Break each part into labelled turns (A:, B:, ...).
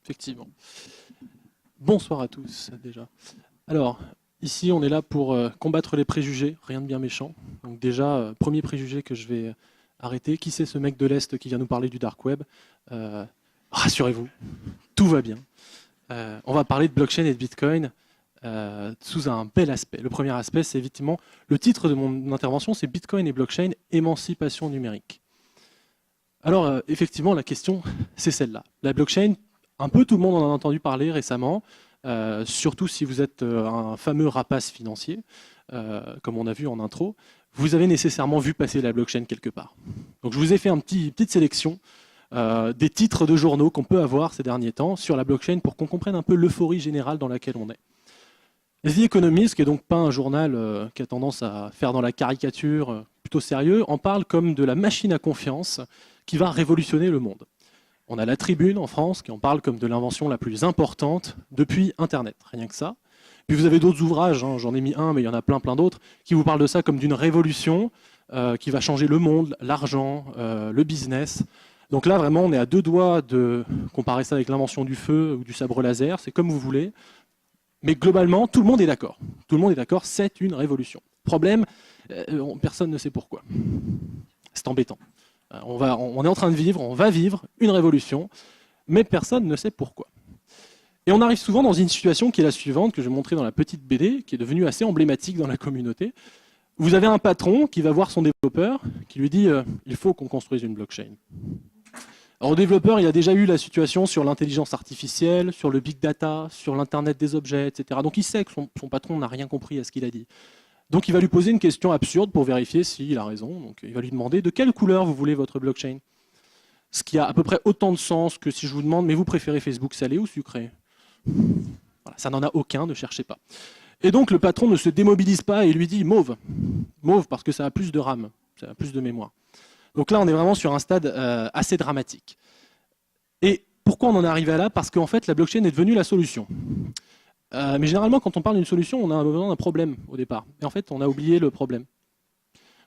A: effectivement. Bonsoir à tous, déjà. Alors, ici, on est là pour combattre les préjugés, rien de bien méchant. Donc déjà, premier préjugé que je vais arrêter. Qui c'est ce mec de l'Est qui vient nous parler du dark web? Rassurez-vous, tout va bien. On va parler de blockchain et de Bitcoin sous un bel aspect. Le premier aspect, c'est effectivement, le titre de mon intervention, c'est Bitcoin et blockchain, émancipation numérique. Alors, effectivement, la question, c'est celle-là. La blockchain, un peu tout le monde en a entendu parler récemment, surtout si vous êtes un fameux rapace financier, comme on a vu en intro, vous avez nécessairement vu passer la blockchain quelque part. Donc je vous ai fait une petite sélection des titres de journaux qu'on peut avoir ces derniers temps sur la blockchain pour qu'on comprenne un peu l'euphorie générale dans laquelle on est. The Economist, qui n'est donc pas un journal qui a tendance à faire dans la caricature, plutôt sérieux, en parle comme de la machine à confiance qui va révolutionner le monde. On a la Tribune en France qui en parle comme de l'invention la plus importante depuis Internet, rien que ça. Puis vous avez d'autres ouvrages, hein, j'en ai mis un, mais il y en a plein d'autres, qui vous parlent de ça comme d'une révolution qui va changer le monde, l'argent, le business. Donc là, vraiment, on est à deux doigts de comparer ça avec l'invention du feu ou du sabre laser, c'est comme vous voulez. Mais globalement, tout le monde est d'accord. Tout le monde est d'accord, c'est une révolution. Problème, personne ne sait pourquoi. C'est embêtant. On est en train de vivre, on va vivre une révolution, mais personne ne sait pourquoi. Et on arrive souvent dans une situation qui est la suivante, que je vais montrer dans la petite BD, qui est devenue assez emblématique dans la communauté. Vous avez un patron qui va voir son développeur, qui lui dit « il faut qu'on construise une blockchain ». Alors le développeur, il a déjà eu la situation sur l'intelligence artificielle, sur le big data, sur l'internet des objets, etc. Donc il sait que son patron n'a rien compris à ce qu'il a dit. Donc il va lui poser une question absurde pour vérifier s'il a raison. Donc il va lui demander de quelle couleur vous voulez votre blockchain. Ce qui a à peu près autant de sens que si je vous demande mais vous préférez Facebook salé ou sucré? Voilà, ça n'en a aucun, ne cherchez pas. Et donc le patron ne se démobilise pas et lui dit mauve. Mauve parce que ça a plus de RAM, ça a plus de mémoire. Donc là on est vraiment sur un stade assez dramatique. Et pourquoi on en est arrivé là? Parce qu'en fait la blockchain est devenue la solution. Mais généralement, quand on parle d'une solution, on a besoin d'un problème au départ. Et en fait, on a oublié le problème.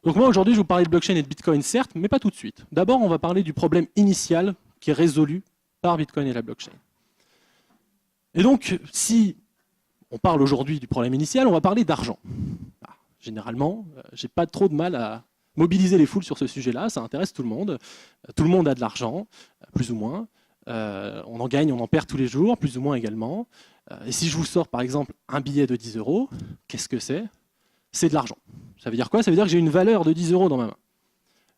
A: Donc moi, aujourd'hui, je vais vous parler de blockchain et de Bitcoin, certes, mais pas tout de suite. D'abord, on va parler du problème initial qui est résolu par Bitcoin et la blockchain. Et donc, si on parle aujourd'hui du problème initial, on va parler d'argent. Généralement, j'ai pas trop de mal à mobiliser les foules sur ce sujet-là, ça intéresse tout le monde. Tout le monde a de l'argent, plus ou moins. On en gagne, on en perd tous les jours, plus ou moins également. Et si je vous sors par exemple un billet de 10 €, qu'est-ce que c'est? C'est de l'argent. Ça veut dire quoi? Ça veut dire que j'ai une valeur de 10 € dans ma main.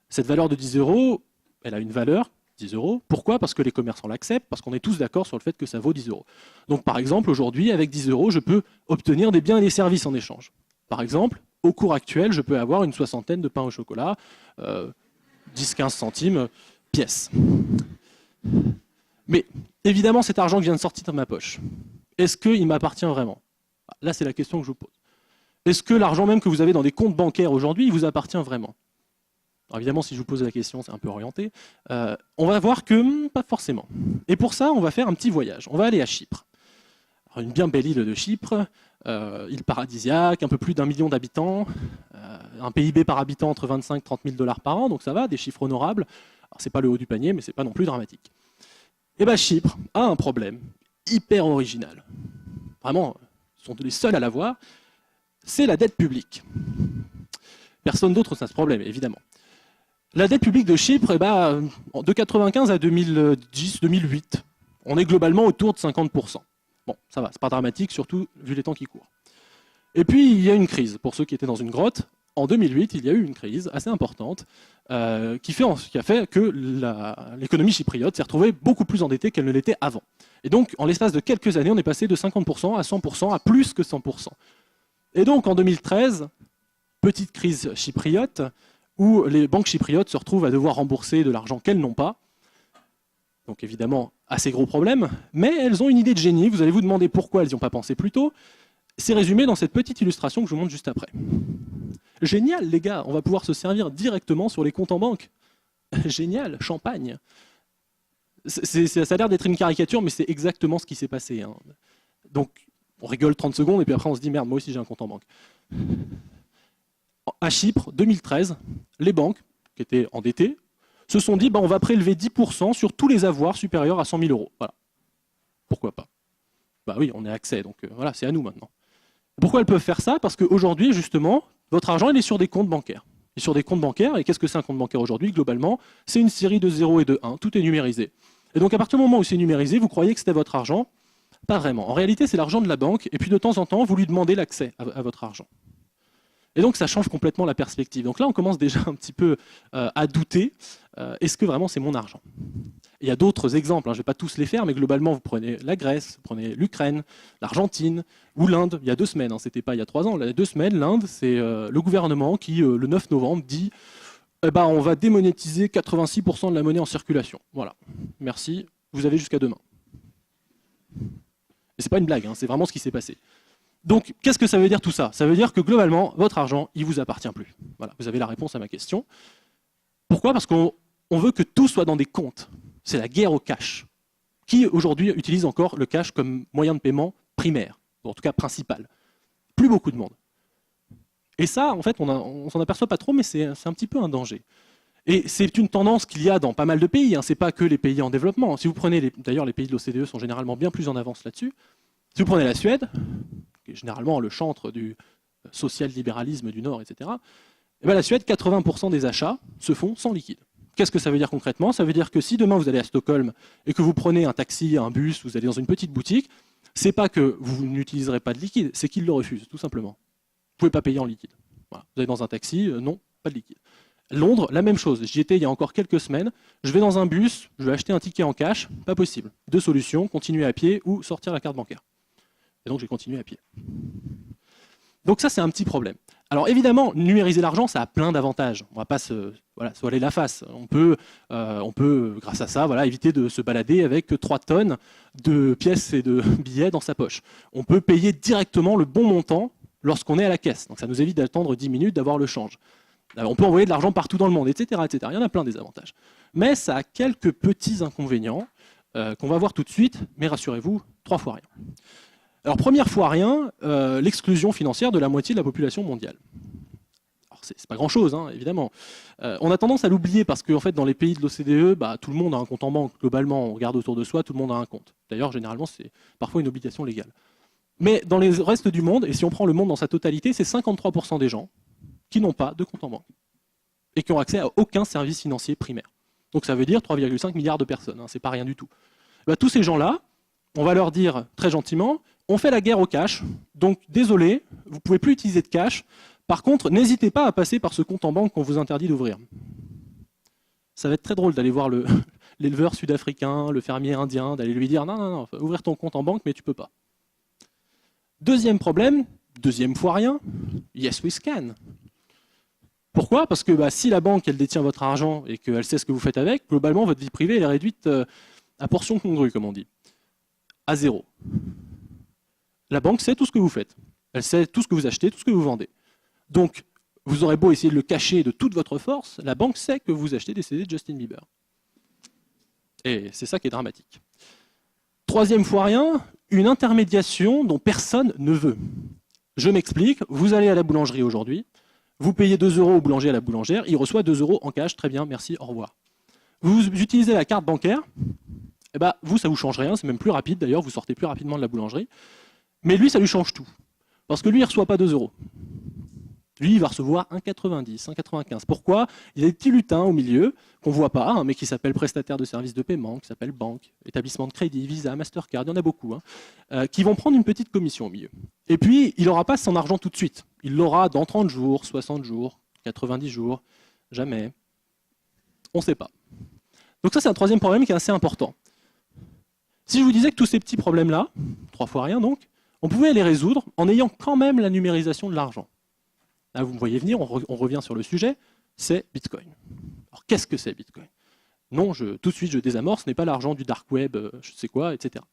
A: Cette valeur de 10 €, elle a une valeur, 10 €. Pourquoi? Parce que les commerçants l'acceptent, parce qu'on est tous d'accord sur le fait que ça vaut 10 €. Donc par exemple, aujourd'hui, avec 10 €, je peux obtenir des biens et des services en échange. Par exemple, au cours actuel, je peux avoir une soixantaine de pains au chocolat, 10-15 centimes pièce. Mais évidemment, cet argent que je viens de sortir de ma poche, est-ce qu'il m'appartient vraiment? Là, c'est la question que je vous pose. Est-ce que l'argent même que vous avez dans des comptes bancaires aujourd'hui, il vous appartient vraiment? Alors évidemment, si je vous pose la question, c'est un peu orienté. On va voir que pas forcément. Et pour ça, on va faire un petit voyage. On va aller à Chypre. Alors, une bien belle île de Chypre, île paradisiaque, un peu plus d'1 million d'habitants, un PIB par habitant entre 25 et 30 000 $ par an, donc ça va, des chiffres honorables. Alors c'est pas le haut du panier, mais c'est pas non plus dramatique. Et bien Chypre a un problème hyper original. Vraiment, ils sont les seuls à l'avoir. C'est la dette publique. Personne d'autre n'a ce problème, évidemment. La dette publique de Chypre, de 1995 à 2010-2008, on est globalement autour de 50%. Bon, ça va, c'est pas dramatique, surtout vu les temps qui courent. Et puis, il y a une crise. Pour ceux qui étaient dans une grotte, en 2008, il y a eu une crise assez importante qui a fait que l'économie chypriote s'est retrouvée beaucoup plus endettée qu'elle ne l'était avant. Et donc, en l'espace de quelques années, on est passé de 50% à 100% à plus que 100%. Et donc, en 2013, petite crise chypriote, où les banques chypriotes se retrouvent à devoir rembourser de l'argent qu'elles n'ont pas. Donc évidemment, assez gros problème, mais elles ont une idée de génie. Vous allez vous demander pourquoi elles n'y ont pas pensé plus tôt. C'est résumé dans cette petite illustration que je vous montre juste après. Génial, les gars, on va pouvoir se servir directement sur les comptes en banque. Génial, champagne. Ça a l'air d'être une caricature, mais c'est exactement ce qui s'est passé. Hein. Donc, on rigole 30 secondes et puis après on se dit merde, moi aussi j'ai un compte en banque. À Chypre, 2013, les banques, qui étaient endettées, se sont dit on va prélever 10% sur tous les avoirs supérieurs à 100 000 €. Voilà. Pourquoi pas? Bah oui, on a accès, donc voilà, c'est à nous maintenant. Pourquoi elles peuvent faire ça? Parce qu'aujourd'hui, justement, votre argent, il est sur des comptes bancaires. Il est sur des comptes bancaires, et qu'est-ce que c'est un compte bancaire aujourd'hui? Globalement, c'est une série de 0 et de 1, tout est numérisé. Et donc à partir du moment où c'est numérisé, vous croyez que c'était votre argent? Pas vraiment. En réalité, c'est l'argent de la banque, et puis de temps en temps, vous lui demandez l'accès à votre argent. Et donc ça change complètement la perspective. Donc là, on commence déjà un petit peu à douter, est-ce que vraiment c'est mon argent? Il y a d'autres exemples, hein, je ne vais pas tous les faire, mais globalement, vous prenez la Grèce, vous prenez l'Ukraine, l'Argentine ou l'Inde, il y a 2 semaines, hein, c'était pas il y a 3 ans, il y a 2 semaines, l'Inde, c'est le gouvernement qui, le 9 novembre, dit eh ben, on va démonétiser 86% de la monnaie en circulation. Voilà, merci, vous avez jusqu'à demain. Et c'est pas une blague, hein, c'est vraiment ce qui s'est passé. Donc, qu'est-ce que ça veut dire tout ça? Ça veut dire que globalement, votre argent, il ne vous appartient plus. Voilà, vous avez la réponse à ma question. Pourquoi? Parce qu'on veut que tout soit dans des comptes. C'est la guerre au cash. Qui aujourd'hui utilise encore le cash comme moyen de paiement primaire, ou en tout cas principal? Plus beaucoup de monde. Et ça, en fait, on s'en aperçoit pas trop, mais c'est un petit peu un danger. Et c'est une tendance qu'il y a dans pas mal de pays, hein. Ce n'est pas que les pays en développement. Si vous prenez, d'ailleurs les pays de l'OCDE sont généralement bien plus en avance là-dessus. Si vous prenez la Suède, qui est généralement le chantre du social-libéralisme du Nord, etc., et bien la Suède, 80% des achats se font sans liquide. Qu'est-ce que ça veut dire concrètement? Ça veut dire que si demain vous allez à Stockholm et que vous prenez un taxi, un bus, vous allez dans une petite boutique, c'est pas que vous n'utiliserez pas de liquide, c'est qu'ils le refusent, tout simplement. Vous ne pouvez pas payer en liquide. Voilà. Vous allez dans un taxi, non, pas de liquide. Londres, la même chose. J'y étais il y a encore quelques semaines. Je vais dans un bus, je vais acheter un ticket en cash, pas possible. 2 solutions, continuer à pied ou sortir la carte bancaire. Et donc j'ai continué à pied. Donc ça, c'est un petit problème. Alors évidemment, numériser l'argent, ça a plein d'avantages. On ne va pas se voiler la face. On peut, grâce à ça, éviter de se balader avec 3 tonnes de pièces et de billets dans sa poche. On peut payer directement le bon montant lorsqu'on est à la caisse. Donc ça nous évite d'attendre 10 minutes, d'avoir le change. On peut envoyer de l'argent partout dans le monde, etc., etc. Il y en a plein des avantages. Mais ça a quelques petits inconvénients qu'on va voir tout de suite, mais rassurez-vous, 3 fois rien. Alors, première fois rien, l'exclusion financière de la moitié de la population mondiale. Alors, c'est pas grand-chose, hein, évidemment. On a tendance à l'oublier parce que, en fait, dans les pays de l'OCDE, tout le monde a un compte en banque. Globalement, on regarde autour de soi, tout le monde a un compte. D'ailleurs, généralement, c'est parfois une obligation légale. Mais dans le reste du monde, et si on prend le monde dans sa totalité, c'est 53% des gens qui n'ont pas de compte en banque et qui ont accès à aucun service financier primaire. Donc ça veut dire 3,5 milliards de personnes, hein, c'est pas rien du tout. Tous ces gens-là, on va leur dire très gentiment, on fait la guerre au cash, donc désolé, vous ne pouvez plus utiliser de cash. Par contre, n'hésitez pas à passer par ce compte en banque qu'on vous interdit d'ouvrir. Ça va être très drôle d'aller voir l'éleveur sud-africain, le fermier indien, d'aller lui dire non, ouvrir ton compte en banque, mais tu ne peux pas. Deuxième problème, deuxième fois rien, yes we can. Pourquoi? Parce que si la banque elle détient votre argent et qu'elle sait ce que vous faites avec, globalement votre vie privée elle est réduite à portion congrue, comme on dit, à 0. La banque sait tout ce que vous faites. Elle sait tout ce que vous achetez, tout ce que vous vendez. Donc, vous aurez beau essayer de le cacher de toute votre force, la banque sait que vous achetez des CD de Justin Bieber. Et c'est ça qui est dramatique. Troisième fois rien, une intermédiation dont personne ne veut. Je m'explique, vous allez à la boulangerie aujourd'hui, vous payez 2 € au boulanger à la boulangère, il reçoit 2 € en cash, très bien, merci, au revoir. Vous utilisez la carte bancaire, vous, ça ne vous change rien, c'est même plus rapide d'ailleurs, vous sortez plus rapidement de la boulangerie. Mais lui, ça lui change tout. Parce que lui, il ne reçoit pas 2 €. Lui, il va recevoir 1,90, 1,95. Pourquoi? Il y a des petits lutins au milieu, qu'on ne voit pas, mais qui s'appellent prestataires de services de paiement, qui s'appellent banque, établissement de crédit, Visa, Mastercard, il y en a beaucoup, qui vont prendre une petite commission au milieu. Et puis, il n'aura pas son argent tout de suite. Il l'aura dans 30 jours, 60 jours, 90 jours, jamais. On ne sait pas. Donc ça, c'est un troisième problème qui est assez important. Si je vous disais que tous ces petits problèmes-là, 3 fois rien donc, on pouvait les résoudre en ayant quand même la numérisation de l'argent. Là, vous me voyez venir, on revient sur le sujet, c'est Bitcoin. Alors, qu'est-ce que c'est Bitcoin? Non, tout de suite, je désamorce, ce n'est pas l'argent du dark web, je sais quoi, etc.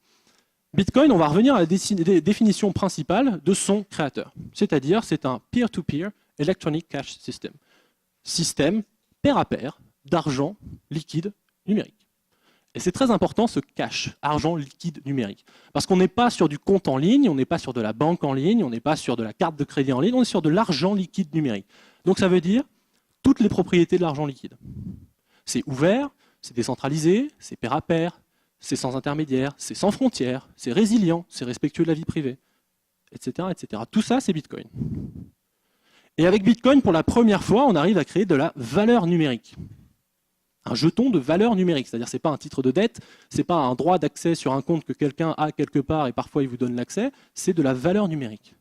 A: Bitcoin, on va revenir à la définition principale de son créateur. C'est-à-dire, c'est un peer-to-peer electronic cash system. Système pair à pair d'argent liquide numérique. Et c'est très important ce cash, argent liquide numérique. Parce qu'on n'est pas sur du compte en ligne, on n'est pas sur de la banque en ligne, on n'est pas sur de la carte de crédit en ligne, on est sur de l'argent liquide numérique. Donc ça veut dire toutes les propriétés de l'argent liquide. C'est ouvert, c'est décentralisé, c'est pair à pair, c'est sans intermédiaire, c'est sans frontières, c'est résilient, c'est respectueux de la vie privée, etc., etc. Tout ça, c'est Bitcoin. Et avec Bitcoin, pour la première fois, on arrive à créer de la valeur numérique. Un jeton de valeur numérique, c'est-à-dire c'est pas un titre de dette, c'est pas un droit d'accès sur un compte que quelqu'un a quelque part et parfois il vous donne l'accès, c'est de la valeur numérique.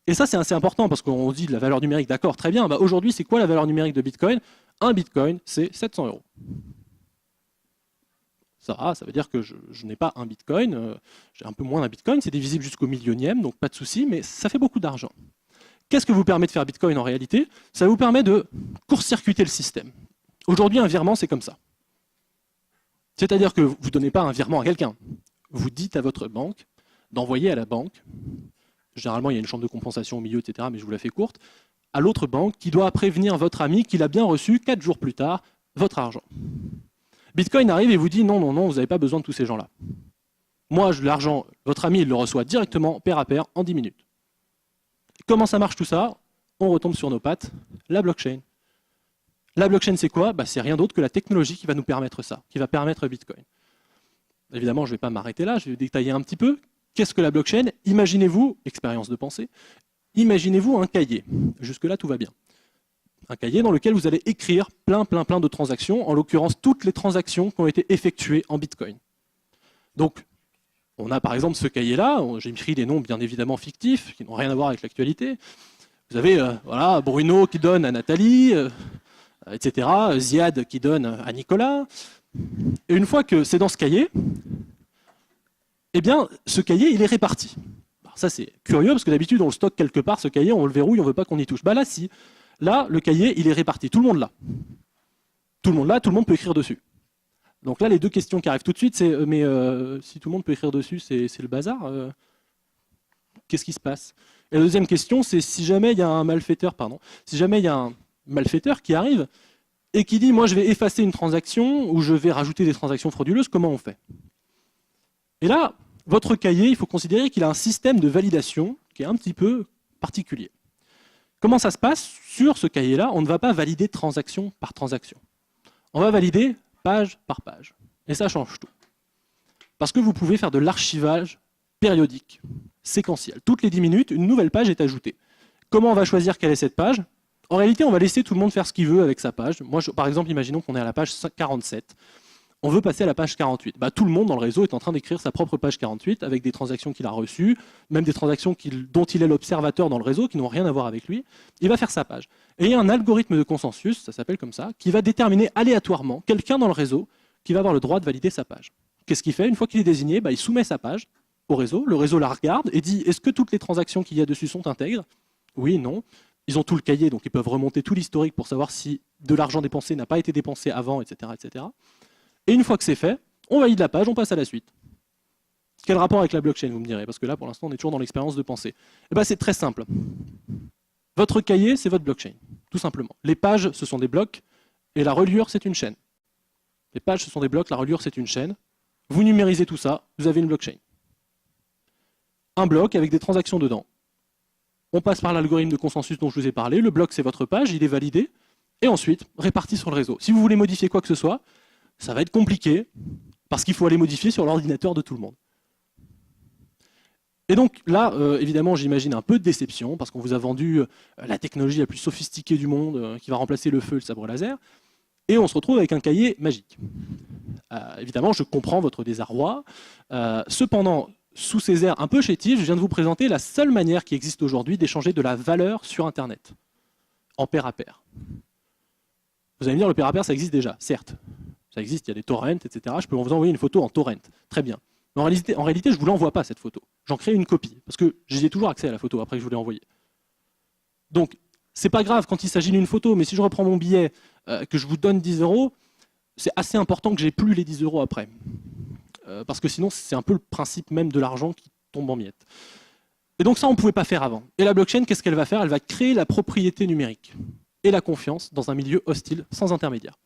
A: Et ça c'est assez important parce qu'on dit de la valeur numérique, d'accord, très bien, bah aujourd'hui c'est quoi la valeur numérique de Bitcoin? Un Bitcoin, c'est 700 €. Ça veut dire que je n'ai pas un Bitcoin, j'ai un peu moins d'un Bitcoin, c'est divisible jusqu'au millionième, donc pas de souci, mais ça fait beaucoup d'argent. Qu'est-ce que vous permet de faire Bitcoin en réalité? Ça vous permet de court-circuiter le système. Aujourd'hui, un virement, c'est comme ça. C'est-à-dire que vous ne donnez pas un virement à quelqu'un. Vous dites à votre banque d'envoyer à la banque, généralement il y a une chambre de compensation au milieu, etc., mais je vous la fais courte, à l'autre banque qui doit prévenir votre ami qu'il a bien reçu 4 jours plus tard votre argent. Bitcoin arrive et vous dit non, non, non, vous n'avez pas besoin de tous ces gens-là. Moi, l'argent, votre ami, il le reçoit directement, pair à pair, en 10 minutes. Comment ça marche tout ça? On retombe sur nos pattes, la blockchain. La blockchain, c'est quoi? C'est rien d'autre que la technologie qui va nous permettre ça, qui va permettre Bitcoin. Évidemment, je ne vais pas m'arrêter là, je vais détailler un petit peu. Qu'est-ce que la blockchain? Imaginez-vous, expérience de pensée, imaginez-vous un cahier. Jusque-là, tout va bien. Un cahier dans lequel vous allez écrire plein de transactions, en l'occurrence toutes les transactions qui ont été effectuées en Bitcoin. Donc, on a par exemple ce cahier-là, j'ai écrit des noms bien évidemment fictifs, qui n'ont rien à voir avec l'actualité. Vous avez voilà, Bruno qui donne à Nathalie, etc., Ziad qui donne à Nicolas. Et une fois que c'est dans ce cahier, eh bien, ce cahier, il est réparti. Alors ça, c'est curieux, parce que d'habitude, on le stocke quelque part, ce cahier, on le verrouille, on ne veut pas qu'on y touche. Là, si. Là, le cahier, il est réparti. Tout le monde l'a. Tout le monde l'a, tout le monde peut écrire dessus. Donc là, les deux questions qui arrivent tout de suite, c'est mais si tout le monde peut écrire dessus, c'est le bazar. Qu'est-ce qui se passe? Et la deuxième question, c'est si jamais il y a un malfaiteur, si jamais il y a un malfaiteur qui arrive et qui dit moi je vais effacer une transaction ou je vais rajouter des transactions frauduleuses, comment on fait? Et là, votre cahier, il faut considérer qu'il a un système de validation qui est un petit peu particulier. Comment ça se passe? Sur ce cahier-là, on ne va pas valider transaction par transaction. On va valider page par page. Et ça change tout. Parce que vous pouvez faire de l'archivage périodique, séquentiel. Toutes les 10 minutes, une nouvelle page est ajoutée. Comment on va choisir quelle est cette page? En réalité, on va laisser tout le monde faire ce qu'il veut avec sa page. Moi, par exemple, imaginons qu'on est à la page 47. On veut passer à la page 48. Tout le monde dans le réseau est en train d'écrire sa propre page 48 avec des transactions qu'il a reçues, même des transactions dont il est l'observateur dans le réseau, qui n'ont rien à voir avec lui. Il va faire sa page. Et il y a un algorithme de consensus, ça s'appelle comme ça, qui va déterminer aléatoirement quelqu'un dans le réseau qui va avoir le droit de valider sa page. Qu'est-ce qu'il fait? Une fois qu'il est désigné, il soumet sa page au réseau, le réseau la regarde et dit est-ce que toutes les transactions qu'il y a dessus sont intègres? Oui, non. Ils ont tout le cahier, donc ils peuvent remonter tout l'historique pour savoir si de l'argent dépensé n'a pas été dépensé avant, etc., etc. Et une fois que c'est fait, on valide la page, on passe à la suite. Quel rapport avec la blockchain, vous me direz? Parce que là, pour l'instant, on est toujours dans l'expérience de pensée. C'est très simple. Votre cahier, c'est votre blockchain, tout simplement. Les pages, ce sont des blocs, et la reliure, c'est une chaîne. Les pages, ce sont des blocs, la reliure, c'est une chaîne. Vous numérisez tout ça, vous avez une blockchain. Un bloc avec des transactions dedans. On passe par l'algorithme de consensus dont je vous ai parlé. Le bloc, c'est votre page, il est validé, et ensuite, réparti sur le réseau. Si vous voulez modifier quoi que ce soit, ça va être compliqué, parce qu'il faut aller modifier sur l'ordinateur de tout le monde. Et donc là, évidemment, j'imagine un peu de déception, parce qu'on vous a vendu la technologie la plus sophistiquée du monde, qui va remplacer le feu et le sabre laser, et on se retrouve avec un cahier magique. Évidemment, je comprends votre désarroi. Cependant, sous ces airs un peu chétifs, je viens de vous présenter la seule manière qui existe aujourd'hui d'échanger de la valeur sur Internet, en pair à pair. Vous allez me dire, le pair à pair, ça existe déjà, certes. Ça existe, il y a des torrents, etc. Je peux vous envoyer une photo en torrent. Très bien. Mais en réalité, je ne vous l'envoie pas, cette photo. J'en crée une copie, parce que j'ai toujours accès à la photo après que je vous l'ai envoyée. Donc, c'est pas grave quand il s'agit d'une photo, mais si je reprends mon billet, que je vous donne 10 €, c'est assez important que j'ai plus les 10 € après. Parce que sinon, c'est un peu le principe même de l'argent qui tombe en miettes. Et donc ça, on ne pouvait pas faire avant. Et la blockchain, qu'est-ce qu'elle va faire? Elle va créer la propriété numérique et la confiance dans un milieu hostile, sans intermédiaire.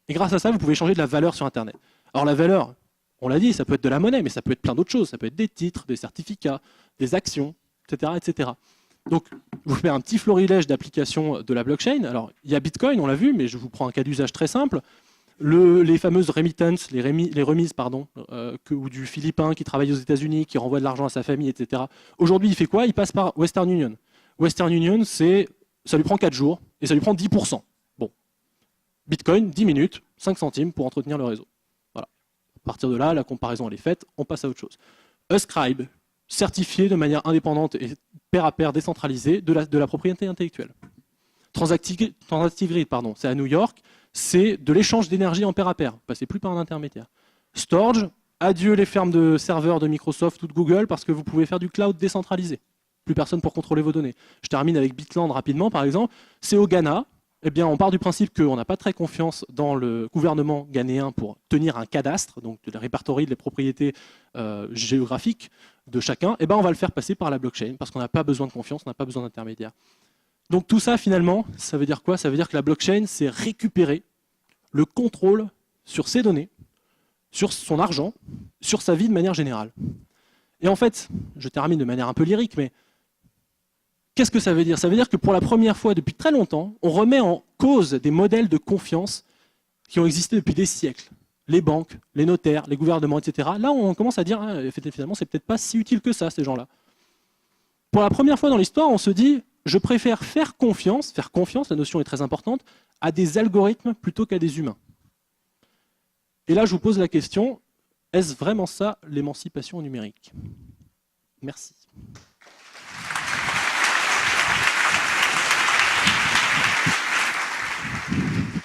A: Et grâce à ça, vous pouvez changer de la valeur sur Internet. Alors la valeur, on l'a dit, ça peut être de la monnaie, mais ça peut être plein d'autres choses. Ça peut être des titres, des certificats, des actions, etc., etc. Donc, je vous fais un petit florilège d'applications de la blockchain. Alors, il y a Bitcoin, on l'a vu, mais je vous prends un cas d'usage très simple. Les fameuses remittances, les remises, pardon, ou du Philippin qui travaille aux États-Unis, qui renvoie de l'argent à sa famille, etc. Aujourd'hui, il fait quoi? Il passe par Western Union. Western Union, ça lui prend 4 jours et ça lui prend 10%. Bon. Bitcoin, 10 minutes, 5 centimes pour entretenir le réseau. Voilà. À partir de là, la comparaison elle est faite, on passe à autre chose. Ascribe, certifié de manière indépendante et pair à pair décentralisée de la propriété intellectuelle. Transactive Grid, pardon, c'est à New York, c'est de l'échange d'énergie en pair à pair, passez plus par un intermédiaire. Storage, adieu les fermes de serveurs de Microsoft ou de Google parce que vous pouvez faire du cloud décentralisé. Plus personne pour contrôler vos données. Je termine avec Bitland rapidement, par exemple. C'est au Ghana. Eh bien, on part du principe qu'on n'a pas très confiance dans le gouvernement ghanéen pour tenir un cadastre, donc de la répertorie des propriétés géographiques de chacun. Eh bien, on va le faire passer par la blockchain parce qu'on n'a pas besoin de confiance, on n'a pas besoin d'intermédiaire. Donc tout ça, finalement, ça veut dire quoi? Ça veut dire que la blockchain, c'est récupérer le contrôle sur ses données, sur son argent, sur sa vie de manière générale. Et en fait, je termine de manière un peu lyrique, mais qu'est-ce que ça veut dire? Ça veut dire que pour la première fois depuis très longtemps, on remet en cause des modèles de confiance qui ont existé depuis des siècles. Les banques, les notaires, les gouvernements, etc. Là, on commence à dire, finalement, c'est peut-être pas si utile que ça, ces gens-là. Pour la première fois dans l'histoire, on se dit, je préfère faire confiance, la notion est très importante, à des algorithmes plutôt qu'à des humains. Et là, je vous pose la question, est-ce vraiment ça l'émancipation numérique? Merci.